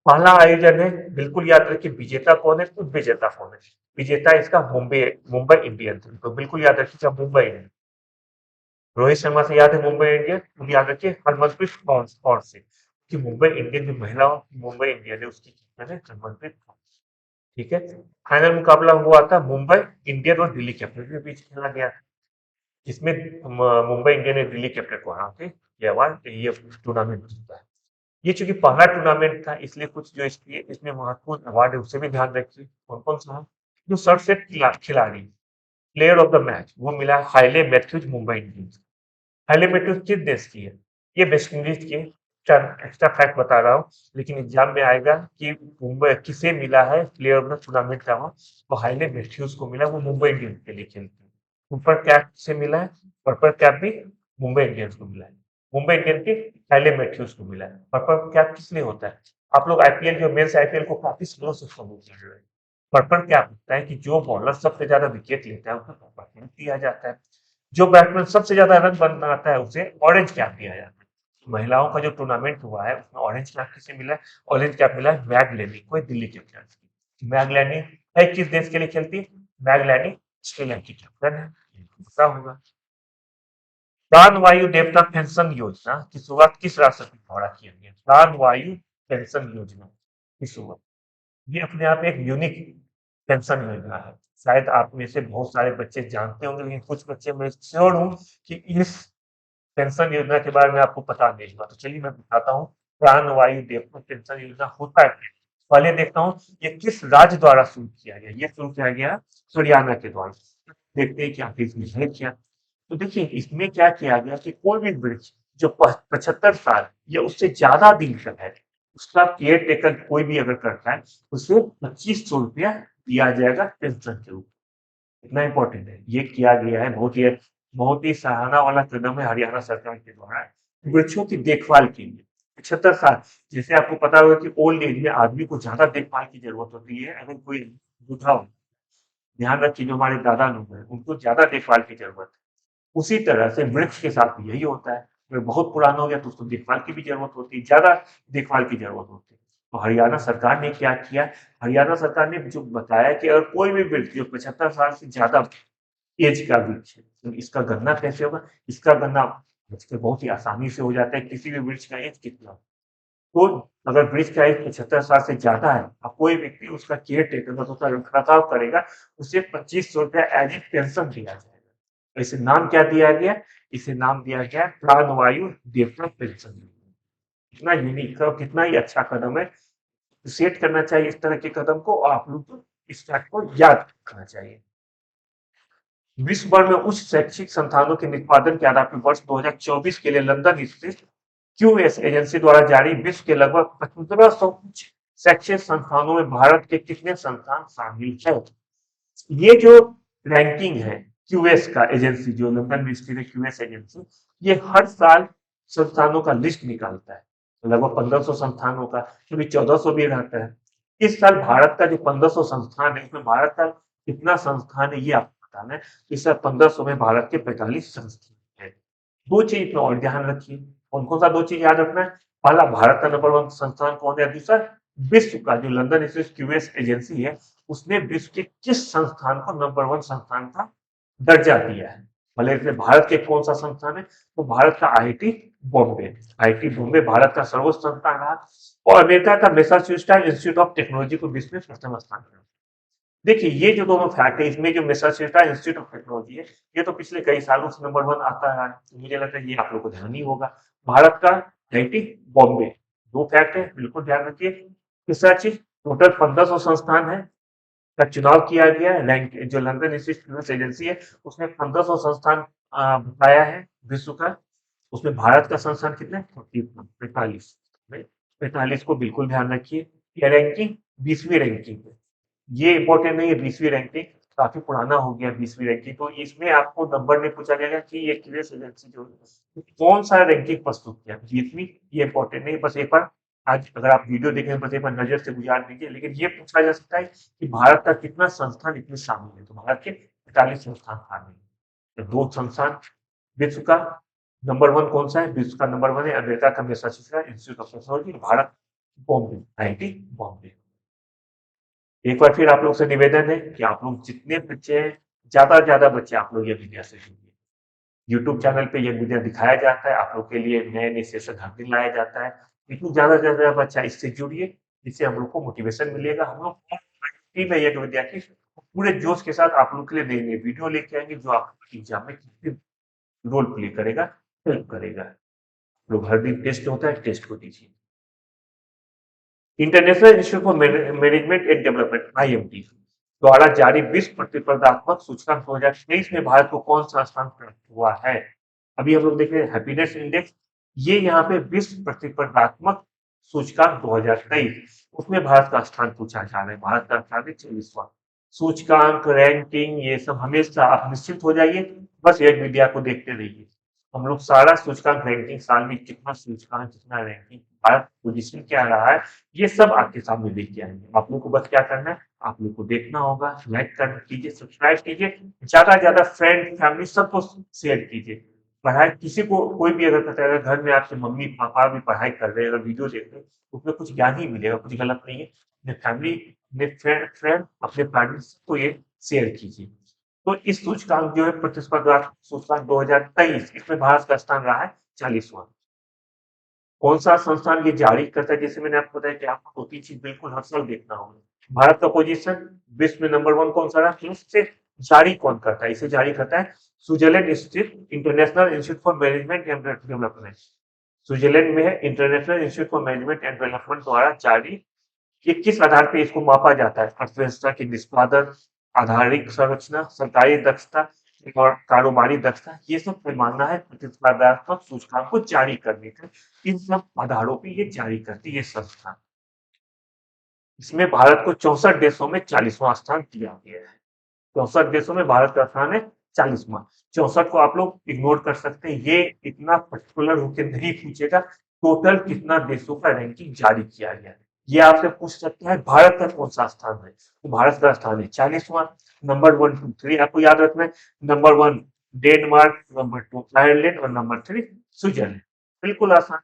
पहला आयोजन है, बिल्कुल याद रखिए विजेता कौन है, उप विजेता कौन है। विजेता इसका मुंबई मुंबई इंडियंस, तो बिल्कुल याद रखिएगा मुंबई इंडियंस। रोहित शर्मा से याद है मुंबई इंडियंस, अब याद रखिए हरमनप्रीत कौर से, कि मुंबई इंडियन जो महिला मुंबई इंडियन है उसकी कैप्टन है हरमनप्रीत कौर। ठीक है। फाइनल मुकाबला हुआ था मुंबई इंडियन और दिल्ली कैपिटल के बीच खेला गया, जिसमें मुंबई इंडियन ने दिल्ली कैपिटल को हरा के ये अवार्ड ये टूर्नामेंट जीता है। ये चूंकि पहला टूर्नामेंट था इसलिए कुछ जो इसमें महत्वपूर्ण अवार्ड है उससे भी ध्यान रखिए। कौन कौन सा है? जो सर्वश्रेष्ठ खिलाड़ी, प्लेयर ऑफ द मैच, वो मिला हाइले मैथ्यूज मुंबई इंडियंस। हाइले मैथ्यूज किस देश की है? ये वेस्ट इंडीज की है। एक्स्ट्रा फैक्ट बता रहा हूँ, लेकिन एग्जाम में आएगा कि मुंबई किसे मिला है प्लेयर ऑफ द टूर्नामेंट का वो, तो हाइले मैथ्यूज को मिला, वो मुंबई इंडियंस के लिए खेलते हैं। ऊपर कैप से मिला है, पर्पल कैप भी मुंबई इंडियंस को मिला है। मुंबई इंडियंस के हाइले मैथ्यूज को मिला है। पर्पल कैप किस लिए होता है? आप लोग आईपीएल जो मेंस आईपीएल को काफी स्लो से फॉलो कर रहे हैं। पर्पल कैप होता है कि जो बॉलर सबसे ज्यादा विकेट लेता है उसे पर्पल कैप दिया जाता है। जो बैट्समैन सबसे ज्यादा रन बनाता है उसे ऑरेंज कैप दिया जाता है। महिलाओं का जो टूर्नामेंट हुआ है उसमें ऑरेंज कैप किसे मिला है? ऑरेंज कैप मिला है मैग लेनी को, दिल्ली कैपिटल्स की। मैग लेनी है किस देश के लिए खेलती है? मैग लेनी ऑस्ट्रेलिया की कैप्टन है, पता होगा। प्राण वायु देवता पेंशन योजना की शुरुआत किस राष्ट्रपति द्वारा की गई? प्राण वायु पेंशन योजना की शुरुआत, ये अपने आप एक यूनिक पेंशन योजना है। शायद आप में से बहुत सारे बच्चे जानते होंगे, लेकिन कुछ बच्चे मैं श्योर हूँ कि इस पेंशन योजना के बारे में आपको पता नहीं होगा। तो चलिए मैं बताता हूँ प्राण वायु देवता पेंशन योजना होता है क्या। पहले देखता हूँ ये किस राज्य द्वारा शुरू किया गया। ये शुरू किया गया हरियाणा के द्वारा। देखते हैं क्या इसमें है क्या। तो देखिए इसमें क्या किया गया कि कोई भी वृक्ष जो 75 साल या उससे ज्यादा दिन तक है, उसका केयर टेकर कोई भी अगर करता है, उसे 2500 रुपया दिया जाएगा पेंशन के रूप में। इतना इंपॉर्टेंट है, ये किया गया है। बहुत ही सराहना वाला कदम है हरियाणा सरकार के द्वारा वृक्षों की देखभाल के लिए। 75 साल, जैसे आपको पता होगा कि ओल्ड एज में आदमी को ज्यादा देखभाल की जरूरत होती है। अगर कोई बूढ़ा हो, ध्यान रखिए जो हमारे दादा लोग हैं उनको ज्यादा देखभाल की जरूरत है। उसी तरह से वृक्ष के साथ भी यही होता है। अगर बहुत पुराना हो गया तो उसको देखभाल की भी जरूरत होती है, ज्यादा देखभाल की जरूरत होती है। तो हरियाणा सरकार ने क्या किया? हरियाणा सरकार ने जो बताया कि अगर कोई भी वृक्ष जो 75 साल से ज्यादा एज का वृक्ष है, तो इसका गणना कैसे होगा? इसका गणना आजकल बहुत ही आसानी से हो जाता है, किसी भी वृक्ष का एज कितना। तो अगर वृक्ष का एज 75 साल से ज्यादा है और कोई व्यक्ति उसका केयर टेकर मतलब उसका रखरखाव करेगा, उसे 2500 रुपया एज ए पेंशन दिया जाएगा। इसे नाम क्या दिया गया? इसे नाम दिया गया प्राणवायु देवता पेंशन। कितना यूनिक और कितना ही अच्छा कदम है। सेट करना चाहिए इस तरह के कदम को, और आप लोग को इस फैक्ट को याद रखना चाहिए। विश्व भर में उच्च शैक्षिक संस्थानों के निष्पादन के आधार पर वर्ष 2024 के लिए लंदन स्थित क्यूएस एजेंसी द्वारा जारी विश्व के लगभग 1500 शैक्षिक संस्थानों में भारत के कितने संस्थान शामिल है? ये जो रैंकिंग है क्यूएस का एजेंसी, जो लंदन में स्थित है क्यूएस एजेंसी, ये हर साल संस्थानों का लिस्ट निकालता है। लगभग 1500 संस्थानों का, कभी 1400 भी रहता है। इस साल भारत का जो 1500 संस्थान है, इसमें भारत का कितना संस्थान है ये आपको बताना है। इस साल 1500 में भारत के 45 संस्थान है। दो चीज में और ध्यान रखिए, कौन कौन सा दो चीज याद रखना है। पहला, भारत का नंबर वन संस्थान कौन है। दूसरा, विश्व का जो लंदन इंस्टीट्यूट क्यूएस एजेंसी है, उसने विश्व के किस संस्थान को नंबर वन संस्थान का दर्जा दिया है। भले इसमें भारत के कौन सा संस्थान है, तो भारत का आईआईटी बॉम्बे। आईआईटी बॉम्बे भारत का सर्वोच्च संस्थान रहा, और अमेरिका का मैसाचुसेट्स इंस्टीट्यूट ऑफ टेक्नोलॉजी को विश्व में प्रथम स्थान मिला। देखिए, ये जो दोनों फैक्ट है, इसमें जो मैसाचुसेट्स इंस्टीट्यूट ऑफ टेक्नोलॉजी है, ये तो पिछले कई सालों से नंबर वन आता रहा है, तो मुझे लगता है ये आप लोग को ध्यान ही होगा। भारत का आईआईटी बॉम्बे, दो फैक्ट है, बिल्कुल ध्यान रखिए। तीसरा चीज, टोटल 1500 संस्थान है का चुनाव किया गया है। रैंक जो लंदन इंस्टीट्यूट एजेंसी है, उसने 1500 संस्थान बताया है विश्व का। उसमें भारत का संस्थान कितना है, 45। 45 को बिल्कुल ध्यान रखिए। यह रैंकिंग 20वीं रैंकिंग है, ये इंपॉर्टेंट नहीं है। 20वीं रैंकिंग काफी पुराना हो गया, 20वीं रैंकिंग, तो इसमें आपको नंबर में पूछा जाएगा कि ये क्यूएस एजेंसी जो है कौन सा रैंकिंग प्रस्तुत किया, 20वीं। ये इंपॉर्टेंट नहीं, बस एक बार आज अगर आप वीडियो देखें, बस एक बार नजर से गुजार दीजिए। लेकिन ये पूछा जा सकता है कि भारत का कितना संस्थान इसमें शामिल है, तो भारत के 45 संस्थान शामिल है। तो दो संस्थान विश्व का नंबर वन कौन सा है, विश्व का नंबर वन है अमेरिका का Massachusetts institute of technology, Bharat Bombay, IIT Bombay. एक बार फिर आप लोग से निवेदन है कि आप लोग जितने बच्चे हैं, ज्यादा से ज्यादा बच्चे आप लोग ये वीडियो से जुड़िए। यूट्यूब चैनल पे ये वीडियो दिखाया जाता है, आप लोग के लिए नए नए सेशन हर दिन लाया जाता है। लेकिन ज्यादा से ज्यादा बच्चा इससे जुड़िए, इससे हम लोग को मोटिवेशन मिलेगा। हम लोग टीम है एक विद्यार्थी, पूरे जोश के साथ आप लोग के लिए नई नई वीडियो लेके आएंगे, जो आपको एग्जाम में रोल प्ले करेगा, हेल्प करेगा। लोग हर दिन टेस्ट होता है, टेस्ट को दीजिए। International institute for management and development IMD द्वारा जारी विश्व प्रतिस्पर्धात्मक सूचकांक 2023 में भारत को कौन सा स्थान प्राप्त हुआ है। अभी हम लोग देख रहे हैं हैप्पीनेस इंडेक्स, ये यहाँ पे विश्व प्रतिस्पर्धात्मक सूचकांक 2023, उसमें भारत का स्थान पूछा जा रहा है। भारत का स्थान है 24वां। सूचकांक, रैंकिंग, ये सब हमेशा आप निश्चित हो जाइए, बस एक मीडिया को देखते रहिए। हम लोग सारा सूचकांक, रैंकिंग, साल में कितना सूचकांक, कितना रैंकिंग, भारत पोजीशन क्या रहा है, ये सब आपके सामने लेके आएंगे। आप लोग को बस क्या करना है, आप लोग को देखना होगा, लाइक कर कीजिए, सब्सक्राइब कीजिए, ज्यादा से ज्यादा फ्रेंड फैमिली सबको शेयर कीजिए। पढ़ाई किसी को कोई भी अगर कहता है, घर में आपके मम्मी पापा भी पढ़ाई कर रहे हैं, अगर वीडियो देख रहे हैं, उसमें कुछ ज्ञान ही मिलेगा, कुछ गलत नहीं है। अपने फैमिली, अपने फ्रेंड, अपने पेरेंट्स को ये शेयर कीजिए। तो इस सूचकांक जो है, प्रतिस्पर्धा सूचकांक 2023, इसमें भारत का स्थान रहा है 40वां। कौन सा संस्थान ये जारी करता है, जैसे मैंने आपको बताया कि आपको दो तीन चीज बिल्कुल हर साल देखना होगा। भारत का पोजीशन विश्व में नंबर वन कौन सा रहा, फिर उससे जारी कौन करता है, इसे जारी करता है स्विट्जरलैंड स्थित international institute for management and development. Switzerland में है international institute for management and development द्वारा जारी। ये किस आधार पे इसको मापा जाता है, अर्थव्यवस्था की निष्पादन, आधारिक संरचना, सरकारी दक्षता और कारोबारी दक्षता, ये सब पैमाना है प्रतिस्पर्धात्मक सूचकांक को जारी करने का। इन सब आधारों पे ये जारी करती है संस्था। इसमें भारत को 64 देशों में 40वां स्थान दिया गया है। 64 देशों में भारत का स्थान है 40वां। 64 को आप लोग इग्नोर कर सकते हैं, ये इतना पर्टिकुलर होकर नहीं पूछेगा टोटल कितना देशों का रैंकिंग जारी किया गया है। ये आपसे पूछ सकते हैं भारत का कौन सा स्थान है, तो भारत का स्थान है 40वां। नंबर 1, 2, 3 आपको याद रखना है। नंबर 1 डेनमार्क, नंबर 2 आयरलैंड और नंबर 3 स्विट्जरलैंड। बिल्कुल आसान।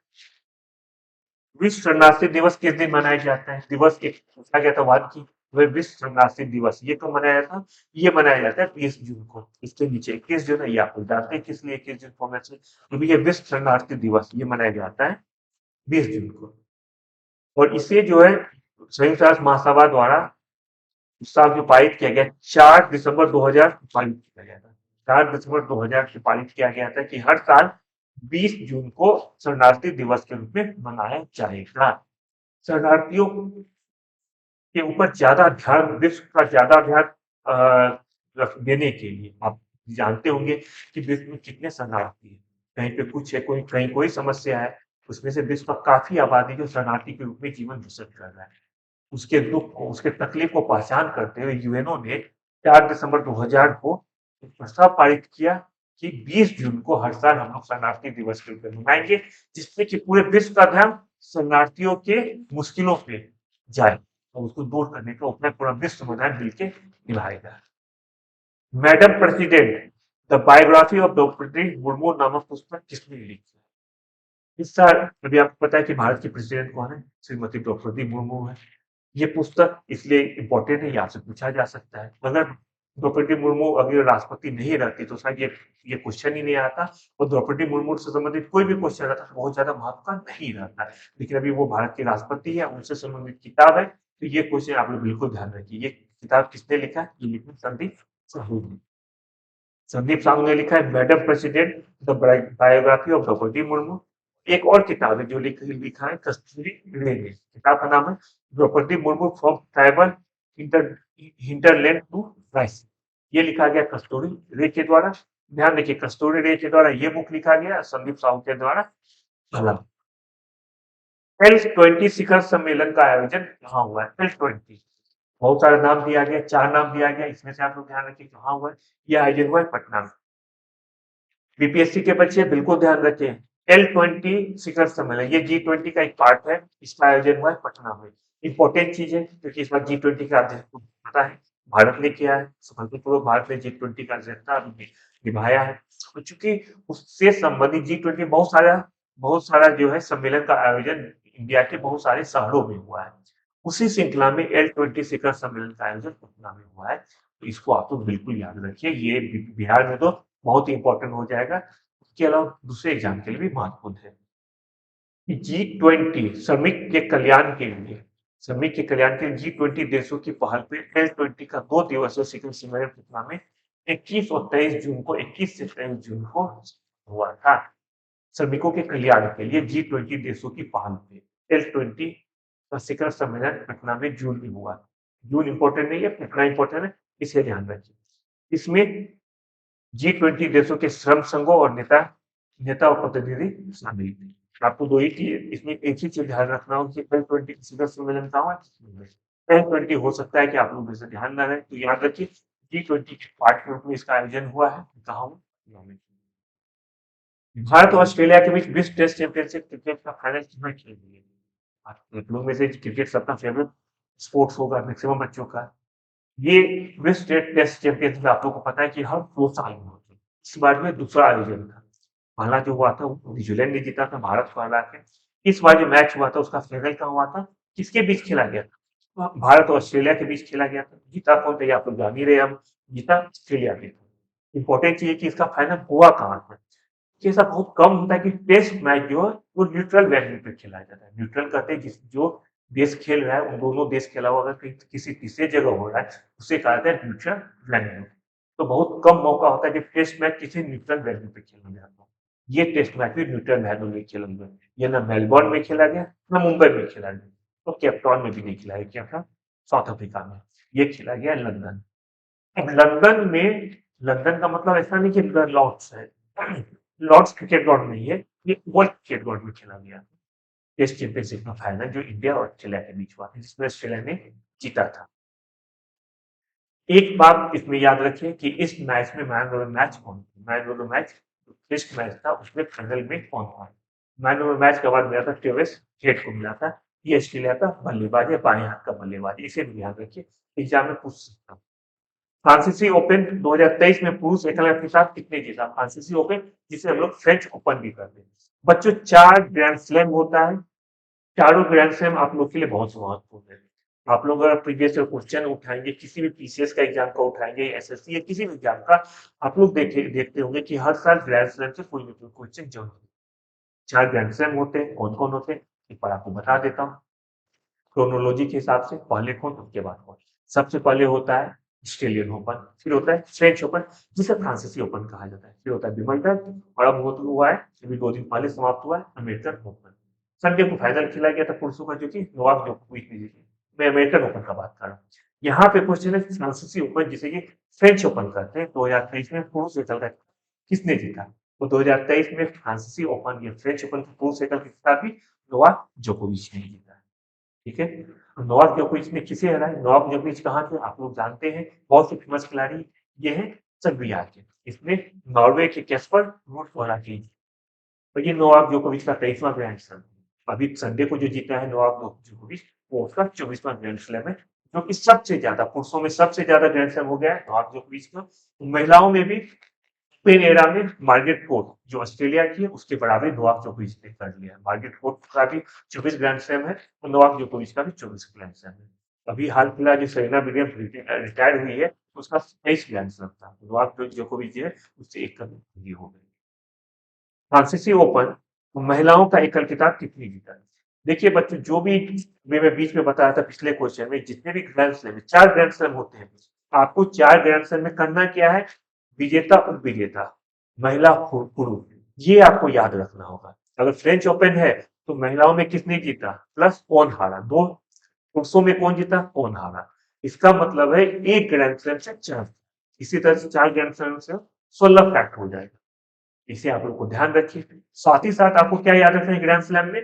विश्व शरणार्थी दिवस किस दिन मनाया जाता है, दिवस एक पूछा गया था वाद की। वह विश्व शरणार्थी दिवस ये कब मनाया जाता है, ये मनाया जाता है 20 जून को। इसके नीचे 21 जून है, ये आप जानते हैं किस लिए 21 जून को होना चाहिए, क्योंकि ये विश्व शरणार्थी दिवस ये मनाया जाता है 20 जून को। और इसे जो है संयुक्त राष्ट्र महासभा द्वारा इस साल जो पारित किया गया, 4 दिसंबर 2000 पारित किया गया था। 4 दिसंबर 2000 से पारित किया गया था कि हर साल 20 जून को शरणार्थी दिवस के रूप में मनाया जाएगा। शरणार्थियों के ऊपर ज्यादा ध्यान, विश्व का ज्यादा ध्यान देने के लिए आप जानते होंगे कि विश्व में कितने शरणार्थी हैं। कहीं पे कुछ है, कोई कहीं कोई समस्या है, उसमें से विश्व का काफी आबादी जो शरणार्थी के रूप में जीवन बसर कर रहा है, उसके दुख को, उसके तकलीफ को पहचान करते हुए यूएनओ ने 4 दिसंबर 2000 को एक प्रस्ताव पारित किया कि 20 जून को हर साल हम लोग शरणार्थी दिवस के रूप में मनाएंगे, जिससे कि पूरे विश्व का ध्यान शरणार्थियों के मुश्किलों पे जाए और उसको दूर करने का अपना पूरा विश्व समुदाय मिलकर निभाएगा। Madam president the biography of Droupadi Murmu नामक पुस्तक किसने लिखी? इस साल अभी आपको पता है कि भारत की प्रेसिडेंट कौन है? श्रीमती द्रौपदी मुर्मू है। ये पुस्तक इसलिए इम्पोर्टेंट है, ये आपसे पूछा जा सकता है। अगर द्रौपदी मुर्मू अगर राष्ट्रपति नहीं रहती तो शायद ये क्वेश्चन ही नहीं आता और द्रौपदी मुर्मू से संबंधित कोई भी क्वेश्चन रहता तो बहुत ज्यादा महत्व का नहीं रहता। लेकिन अभी वो भारत के राष्ट्रपति है, उनसे संबंधित किताब है, तो ये क्वेश्चन आप लोग बिल्कुल ध्यान रखिए। ये किताब किसने लिखा है? ये लिखा संदीप साहू ने। संदीप साहू ने लिखा है madam president the biography of Droupadi Murmu. एक और किताब है जो लिखा है कस्तूरी रे ने। किताब का नाम है Droupadi Murmu from tribal hinterland to rise. ये लिखा गया कस्तूरी रे के द्वारा। ध्यान देखिए, कस्तूरी रे के द्वारा ये बुक लिखा गया, संदीप साहू के द्वारा कलम। L20 शिखर सम्मेलन का आयोजन कहाँ हुआ है? L20 बहुत सारा नाम दिया गया, 4 नाम दिया गया, इसमें से आप लोग ध्यान रखिए कहाँ हुआ है। यह आयोजन हुआ है पटना में। बीपीएससी के बच्चे बिल्कुल ध्यान रखें, L20 शिखर सम्मेलन, ये G20 का एक पार्ट है, इसका आयोजन हुआ है पटना में। इंपॉर्टेंट चीज है क्योंकि इस बार G20 का अध्यक्ष पता है भारत ने किया है, सफलतापूर्वक भारत ने G20 का अध्यक्षता निभाया है। तो चूंकि उससे संबंधित G20 बहुत सारा जो है सम्मेलन का आयोजन इंडिया के बहुत सारे शहरों में हुआ है। उसी श्रृंखला में L20 शिखर सम्मेलन का आयोजन पटना में हुआ है। तो इसको आप लोग बिल्कुल याद रखिए, ये बिहार में तो बहुत ही इंपॉर्टेंट हो जाएगा। उसके अलावा दूसरे एग्जाम के लिए भी महत्वपूर्ण है। G20 श्रमिक के कल्याण के लिए G20 देशों की पहल पे L20 का 2 दिवसीय शिखर सम्मेलन पटना में 21 और 21 से 23 जून को हुआ था। श्रमिकों के कल्याण के लिए G20 देशों की पहल पे L20 का शिखर सम्मेलन पटना में जून में हुआ। जून इंपॉर्टेंट नहीं है, पटना इंपॉर्टेंट है, इसे ध्यान रखिए। इसमें G20 देशों के श्रम संघों और नेता और प्रतिनिधि शामिल थे। आपको दो ही चीज इसमें एक ही चीज ध्यान रखना हो कि L20 शिखर सम्मेलन कहाँ है? L20 हो सकता है कि आप लोग इसे ध्यान न रहे, तो याद रखिए G20 के पार्ट के रूप में इसका आयोजन हुआ है। कहाँ हुआ? भारत और ऑस्ट्रेलिया के बीच विश्व टेस्ट चैंपियनशिप क्रिकेट का फाइनल किसमें खेल दिए? आप लोग में से क्रिकेट सबका फेवरेट स्पोर्ट्स होगा मैक्सिमम बच्चों का। ये विश्व टेस्ट चैंपियनशिप आपको पता है कि हर 2 साल में होती है। इस बार में दूसरा आयोजन था। पहला जो हुआ था वो न्यूजीलैंड ने जीता था भारत को हरा के। इस बार जो मैच हुआ था उसका फाइनल कहाँ हुआ था? किसके बीच खेला गया था? तो भारत और ऑस्ट्रेलिया के बीच खेला गया था। जीता कौन था ये आप लोग जान ही रहे हैं, अब जीता ऑस्ट्रेलिया ने। इंपॉर्टेंट चीज है कि इसका फाइनल हुआ कहाँ था। कि ऐसा बहुत कम होता है कि टेस्ट मैच जो है वो न्यूट्रल वेन्यू पे खेला जाता है। न्यूट्रल कहते हैं जो देश खेल रहा है उन दोनों देश के अलावा अगर कहीं किसी तीसरे जगह हो रहा है उसे कहते हैं न्यूट्रल वेन्यू। तो बहुत कम मौका होता है कि टेस्ट मैच किसी न्यूट्रल वेन्यू पे खेला जाता है। ये टेस्ट मैच भी न्यूट्रल वेन्यू में खेला गया। ये ना मेलबोर्न में खेला गया ना मुंबई में खेला गया, तो केपटाउन में भी नहीं खेला गया था साउथ अफ्रीका में। ये खेला गया लंदन। अब लंदन का मतलब ऐसा नहीं कि लॉर्ड्स है, लॉर्ड्स क्रिकेट ग्राउंड नहीं है, ये वर्ल्ड क्रिकेट ग्राउंड में खेला गया टेस्ट चैंपियनशिप का फाइनल जो इंडिया और ऑस्ट्रेलिया के बीच हुआ था, जिसमें ऑस्ट्रेलिया ने जीता था। एक बात इसमें याद रखिए कि इस मैच में मैन ऑफ द मैच कौन था? Man of the match test match था, उसमें फाइनल में कौन था? मैन ऑफ द मैच का अवार्ड मिला था ट्रेविस हेड को मिला था। ये ऑस्ट्रेलिया का बल्लेबाज है, बाएं हाथ का बल्लेबाज, इसे भी याद रखिए, एग्जाम में पूछ सकता हूँ। फ्रांसीसी ओपन 2023 में पुरुष एकल के साथ कितने जीता? फ्रांसीसी ओपन जिसे हम लोग फ्रेंच ओपन भी कहते हैं। बच्चों 4 ग्रैंड स्लैम होता है, चारों ग्रैंड स्लैम आप लोग के लिए बहुत महत्वपूर्ण है। आप लोग अगर प्रीवियस क्वेश्चन उठाएंगे, किसी भी पीसीएस का एग्जाम का उठाएंगे, एसएससी या किसी भी एग्जाम का, आप लोग देखते होंगे कि हर साल ग्रैंड स्लैम से कोई ना कोई क्वेश्चन जरूर। 4 ग्रैंड स्लैम होते हैं, कौन कौन होते हैं एक बार आपको बता देता हूँ क्रोनोलॉजी के हिसाब से, पहले कौन उसके बाद कौन। सबसे पहले होता है ऑस्ट्रेलियन ओपन, फिर होता है फ्रेंच ओपन जिसे फ्रांसीसी ओपन कहा जाता है, फिर होता है विंबलडन और अब हुआ है अभी 2 दिन पहले समाप्त हुआ है अमेरिकन ओपन। संडे को फाइनल खेला गया था पुरुषों का जो कि नोवाक जोकोविच ने जीती। मैं अमेरिकन ओपन का बात कर रहा हूँ। यहाँ पे क्वेश्चन है फ्रांसीसी ओपन जिसे कि फ्रेंच ओपन कहते हैं, 2023 में पुरुष एकल का किसने जीता? तो 2023 में फ्रांसीसी ओपन या फ्रेंच ओपन के पुरुष एकल के खिताब भी नोवाक जोकोविच ने जीता। ठीक है, नोवाक जोकोविच ने किसे हराया? नोवाक जोकोविच कहाँ थे आप लोग जानते हैं, बहुत से फेमस खिलाड़ी ये है सर्बिया के। इसमें नॉर्वे के कैस्पर रूड को हरा के, तो ये नोवाक जोकोविच का 23वां ग्रैंड स्लैम। अभी संडे को जो जीता है नोवाक जोकोविच, वो उसका 24वां ग्रैंड स्लैम है, जो कि सबसे ज्यादा पुरुषों में सबसे ज्यादा ग्रैंड स्लैम हो गया है नोवाक जोकोविच का। महिलाओं में भी ओपन एरा में मार्गरेट कोर्ट जो ऑस्ट्रेलिया की है उसके बराबरी नोवाक जोकोविच ने कर लिया है। मार्गरेट कोर्ट का भी 24 ग्रैंड स्लैम है और नोवाक जोकोविच का भी 24 ग्रैंड स्लैम है। अभी हाल फिलहाल जो सेरेना विलियम्स रिटायर्ड हुई है उसका 23 ग्रैंड स्लैम था। नोवाक जोकोविच जो है उससे एक कदम आगे हो गई। फ्रांसीसी ओपन महिलाओं का एकल खिताब कितनी जीता? देखिए बच्चों, जो भी मैं बीच में बताया था पिछले क्वेश्चन में, जितने भी ग्रैंड स्लैम 4 ग्रैंड स्लैम होते हैं, आपको 4 ग्रैंड स्लैम में करना क्या है? विजेता उपविजेता, महिला पुरुष, ये आपको याद रखना होगा। अगर फ्रेंच ओपन है तो महिलाओं में किसने जीता प्लस कौन हारा, दो पुरुषों में कौन जीता कौन हारा। इसका मतलब है एक ग्रैंड स्लैम से 4, इसी तरह से 4 ग्रैंड स्लैम से 16 फैक्ट हो जाएगा। इसे आप लोग को ध्यान रखिए। साथ ही साथ आपको क्या याद रखना है ग्रैंड स्लैम में,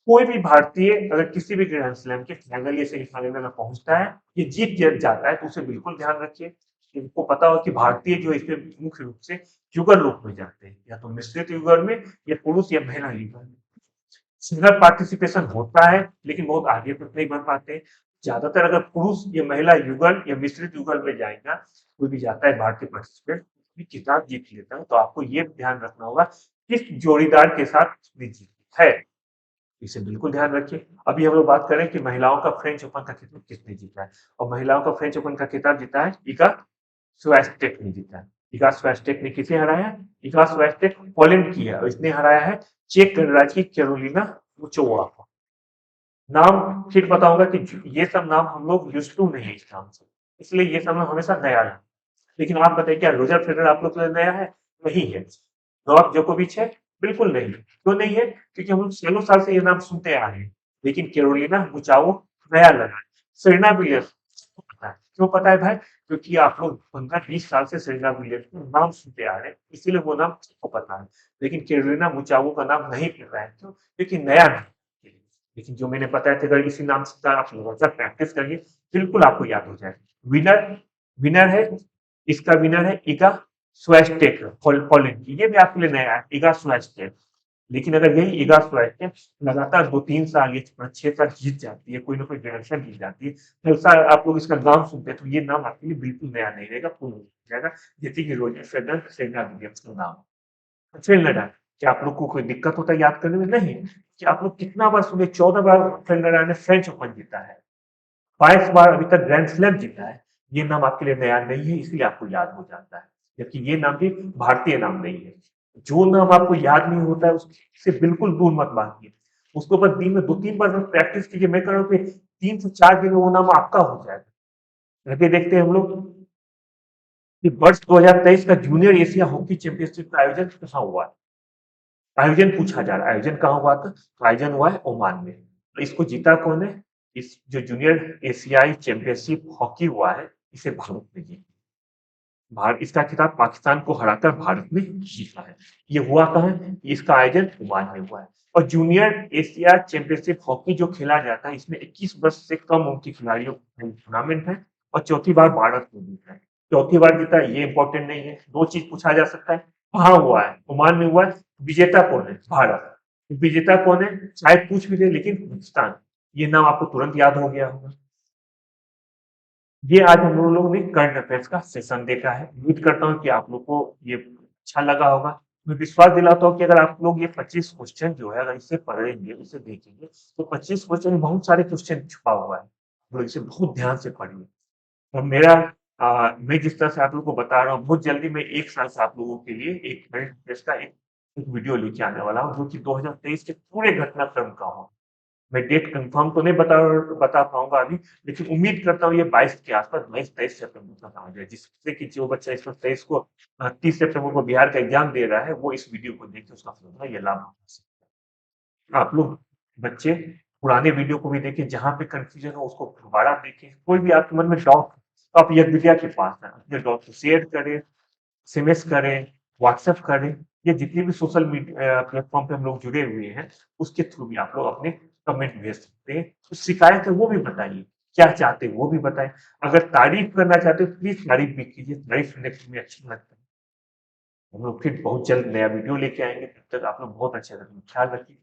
कोई भी भारतीय अगर किसी भी ग्रैंड स्लैम के फाइनल या सेमीफाइनल में पहुंचता है, ये जीत जाता है, तो उसे बिल्कुल ध्यान रखिए। इनको पता हो कि भारतीय जो इसमें मुख्य रूप से युगल रूप में जाते हैं, या तो मिश्रित युगल में या पुरुष या महिला युगल में। सिंगल पार्टिसिपेशन होता है लेकिन बहुत आगे तक नहीं बढ़ पाते। ज्यादातर अगर पुरुष या महिला युगल या मिश्रित युगल में जाएगा, कोई भी जाता है भारतीय पार्टिसिपेंट भी किताब जीत लेता है, तो आपको ये ध्यान रखना होगा किस जोड़ीदार के साथ जीती है, इसे बिल्कुल ध्यान रखिए। अभी हम लोग बात करें कि महिलाओं का फ्रेंच ओपन का खिताब किसने जीता है, और महिलाओं का फ्रेंच ओपन का खिताब जीता है इगा स्वियाटेक ने जीता है। इगा स्वियाटेक ने किसे हराया है? इगा स्वियाटेक पोलैंड की है और इसने हराया है चेक गणराज्य की कैरोलिना मुचोवा को। नाम फिर बताऊंगा कि ये सब नाम हम लोग यूज्ड टू नहीं है इस नाम से, इसलिए ये सब नाम हमेशा नया है। लेकिन आप बताइए क्या रोजर फेडरर आप लोग के लिए नया है? नहीं है। नोवाक जोकोविच है? बिल्कुल नहीं है। क्यों नहीं है? क्योंकि हम लोग सालों साल से ये नाम सुनते आ रहे हैं। लेकिन कैरोलिना मुचाओ नया लगा है। सेरेना विलियम्स पता है। क्यों पता है भाई? क्योंकि आप लोग 15-20 साल से सेरेना विलियम्स का नाम सुनते आ रहे हैं, इसीलिए वो नाम सबको पता है। लेकिन कैरोलिना मुचाओ का नाम नहीं पता है। क्यों? क्योंकि नया नाम है। लेकिन जो मैंने बताया था, अगर इसी नाम से आप लगातार प्रैक्टिस करिए, बिल्कुल आपको याद हो जाएगा। विनर विनर है, इसका विनर है इगा स्वियाटेक पोलैंड की। ये भी आपके लिए नया है, इगा स्वियाटेक। लेकिन अगर यही इगा स्वियाटेक लगातार 2-3 साल या 6 साल जीत जाती है, कोई ना कोई ग्रैंड स्लैम जीत जाती है, तो ऐसा आप लोग इसका नाम सुनते हैं, तो ये नाम आपके लिए बिल्कुल नया नहीं रहेगा, पुराना हो जाएगा। जैसे कि रोजर फेडरर, सेरेना विलियम्स का नाम। फिल्म क्या आप लोग को कोई दिक्कत होता है याद करने में? नहीं। कि आप लोग कितना बार सुने? 14 बार फिल्म ने फ्रेंच ओपन जीता है, 22 बार अभी तक ग्रैंड स्लैम जीता है। ये नाम आपके लिए नया नहीं है, इसलिए आपको याद हो जाता है। जबकि ये नाम भी भारतीय नाम नहीं है। जो नाम आपको याद नहीं होता है उससे बिल्कुल दूर मत भागिए। उसके ऊपर दिन में 2-3 बार प्रैक्टिस कीजिए। मैं कह रहा हूँ कि 3 से 4 दिन में वो नाम आपका हो जाएगा। आगे देखते हैं हम लोग कि वर्ष 2023 का जूनियर एशिया हॉकी चैंपियनशिप का आयोजन कहाँ हुआ है। आयोजन पूछा जा रहा है, आयोजन कहाँ हुआ था? तो आयोजन हुआ है ओमान में। तो इसको जीता कौन है? इस जो जूनियर एशियाई चैंपियनशिप हॉकी हुआ है, इसे भारत ने जीता। भारत इसका खिताब पाकिस्तान को हराकर भारत ने जीता है। ये हुआ कहाँ है? इसका आयोजन ओमान में हुआ है। और जूनियर एशिया चैंपियनशिप हॉकी जो खेला जाता है, इसमें 21 वर्ष से कम उम्र के खिलाड़ियों का टूर्नामेंट है और चौथी बार भारत ने जीता है। चौथी बार जीता है ये इंपॉर्टेंट नहीं है। दो चीज पूछा जा सकता है, कहाँ हुआ है? ओमान में हुआ है। विजेता कौन है? भारत। विजेता कौन है शायद पूछ भी दे, लेकिन पाकिस्तान। ये नाम आपको तुरंत याद हो गया होगा। ये आज हम लोगों ने करंट अफेयर्स का सेशन देखा है। उम्मीद करता हूँ कि आप लोग को ये अच्छा लगा होगा। मैं विश्वास दिलाता हूँ कि अगर आप लोग ये 25 क्वेश्चन जो है अगर इसे पढ़ेंगे, इसे देखेंगे, तो 25 क्वेश्चन में बहुत सारे क्वेश्चन छुपा हुआ है। आप लोग इसे बहुत ध्यान से पढ़िए। और मैं जिस तरह से आप लोग को बता रहा हूँ, बहुत जल्दी मैं 1 साल से आप लोगों के लिए एक करंट अफेयर्स का एक वीडियो लेके आने वाला हूँ, जो कि 2023 के पूरे घटनाक्रम का हो। मैं डेट कंफर्म तो नहीं बता पाऊंगा अभी, लेकिन उम्मीद करता हूँ ये 22 के आसपास, 22-23 सितंबर तक आ जाए, जिससे कि जो बच्चा इसमें 23 को 30 सितंबर को बिहार का एग्जाम दे रहा है, वो इस वीडियो को देख के उसका फायदा ये लाभ उठा सकता है। आप लोग बच्चे पुराने वीडियो को भी देखें, जहां पे कंफ्यूजन हो उसको दोबारा देखें। कोई भी आपके मन में डाउट, तो आप ये विद्या के पास है, अपने डाउट को शेयर करें, एसएमएस करें, व्हाट्सएप करें, ये जितने भी सोशल मीडिया प्लेटफॉर्म पे हम लोग जुड़े हुए हैं, उसके थ्रू भी आप लोग अपने कमेंट भेज सकते हैं। तो शिकायत है वो भी बताइए, क्या चाहते हैं वो भी बताएं। अगर तारीफ करना चाहते हो प्लीज तारीफ भी कीजिए, तारीफ करने में अच्छा लगता है। हम लोग फिर बहुत जल्द नया वीडियो लेके आएंगे, तब तक आप लोग बहुत अच्छे ख्याल रखिए।